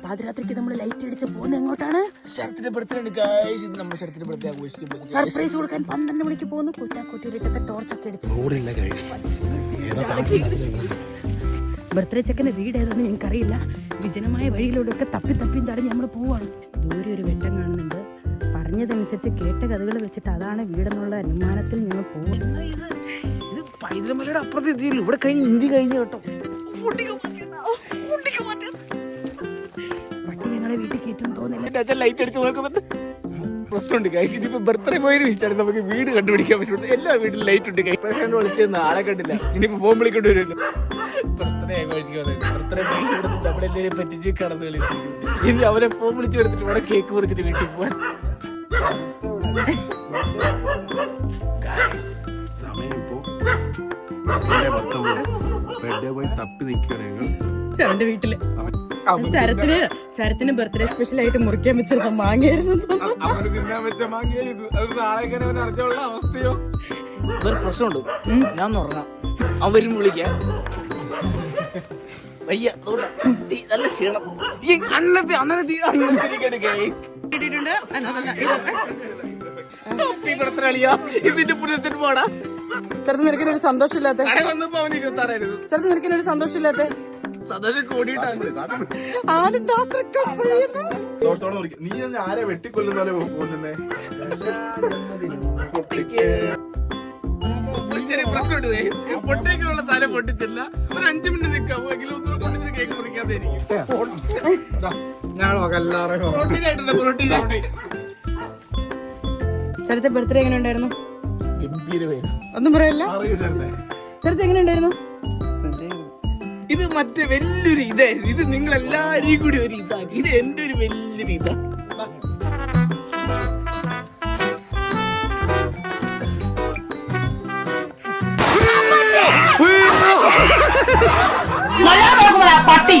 പാതിരാത്രിക്ക് നമ്മൾ ലൈറ്റ് അടിച്ച് പോകുന്നത് എങ്ങോട്ടാണ്? ശരത്തിന്റെ ബർത്ത്ഡേ ഉണ്ട് ഗൈസ്. ഇത് നമ്മൾ ശരത്തിന്റെ ബർത്ത്ഡേ ആഘോഷിക്കുമ്പോൾ സർപ്രൈസ് കൊടുക്കാൻ 12 മണിക്ക് പോകുന്നു. കുറ്റാക്കുറ്റിയിട്ടത്തെ ടോർച്ചൊക്കെ അടിച്ച് ബർത്ത്ഡേ ചെക്കൻ്റെ വീട് ഏതാണെന്ന് ഞങ്ങൾക്കറിയില്ല. വിജനമായ വഴിയിലൂടെയൊക്കെ തപ്പി തപ്പിയും തടഞ്ഞ് നമ്മൾ പോവാണ്. ദൂരെ ഒരു വെട്ടം കാണുന്നുണ്ട്. പറഞ്ഞതനുസരിച്ച് കേട്ട കഥകൾ വെച്ചിട്ട് അതാണ് വീടെന്നുള്ള അനുമാനത്തിൽ ഞങ്ങൾ പോകും. ഇത് പൈതൃമലയുടെ അപ്പുറത്ത് എത്തിയല്ലോ. ഇവിടെ കഴിഞ്ഞ് ഇന്ത്യ കഴിഞ്ഞു കേട്ടോ. പട്ടി ഞങ്ങളെ വീട്ടിൽ കയറ്റും തോന്നില്ല. ലൈറ്റ് അടിച്ച് നോക്കുന്നുണ്ട്. പ്രശ്നമുണ്ട് ഗൈസ്. ഇനിയിപ്പോ ബർത്ത്ഡേ പോയതിനു വിളിച്ചാൽ നമുക്ക് വീട് കണ്ടുപിടിക്കാൻ പറ്റുള്ളൂ. എല്ലാ വീട്ടിലും ലൈറ്റ് ഉണ്ട്. കൈപ്രശ്നം വിളിച്ചെന്ന് ആളെ കണ്ടില്ല. ഇനിയിപ്പോ ഫോൺ വിളിക്കൊണ്ട് വരുമല്ലോ. ബർത്ത്ഡേ ആഘോഷിക്കാൻ ബർത്ത്ഡേ നമ്മളെല്ലാവരും പറ്റിച്ച് കടന്ന് കളിച്ചു. ഇനി അവരെ ഫോൺ വിളിച്ച് എടുത്തിട്ട് ഇവിടെ കേക്ക് മുറിച്ചിട്ട് വീട്ടിൽ പോവാൻ. സമയം ഇപ്പോ ബർത്ത്ഡേ പോയി തപ്പി നിൽക്കുകയാണ്. ശരത്തിന്റെ വീട്ടില് ശരത്തിന് ബർത്ത്ഡേ സ്പെഷ്യൽ ആയിട്ട് മുറിക്കാൻ വെച്ചിരുന്ന മാങ്ങയായിരുന്നു. അവന് തിന്നാൻ വെച്ച മാങ്ങിയത് അത് നാളെ അറിഞ്ഞുള്ള അവസ്ഥയോ? വേറെ പ്രശ്നമുണ്ട്. ഞാൻ ഉറങ്ങാം. അവരും വിളിക്കാം. വയ്യ നല്ല ക്ഷീണം. ഈ അന്നത്തെ ഇതിന്റെ പുനത്തിന് പോടാ. ചെറുത് നിനക്കിനൊരു സന്തോഷമില്ലാത്ത വന്നപ്പോ അവന് 26 ചെറുത് നിനക്കിനൊരു സന്തോഷമില്ലാത്ത സന്തോഷം കൂടിയിട്ടാണ്. നീ ആരെ വെട്ടിക്കൊല്ലുന്നാലേ പോകുന്നേ. ചെറിയ പ്രശ്നമുണ്ട്. പൊട്ടേക്കുള്ള സാധനം പൊട്ടിച്ചില്ല. ഒരു 5 മിനിറ്റ് നിൽക്കാമോ എങ്കിലും ഒന്നും പൊട്ടിച്ചിട്ട് കേക്ക് മുറിക്കാതെ ശരത്തെ ബർത്ത്ഡേ എങ്ങനെ ഉണ്ടായിരുന്നു? ഗംഭീരമായിരുന്നു. ഒന്നും പറയല്ല. ശരത്ത് എങ്ങനെ ഉണ്ടായിരുന്നു? ഇത് മറ്റേ വലിയൊരു ഇതായിരുന്നു. ഇത് നിങ്ങൾ എല്ലാരെയും കൂടി ഒരു ഇതാക്കി. ഇത് എന്റെ ഒരു വലിയൊരു ഇതാ. പട്ടി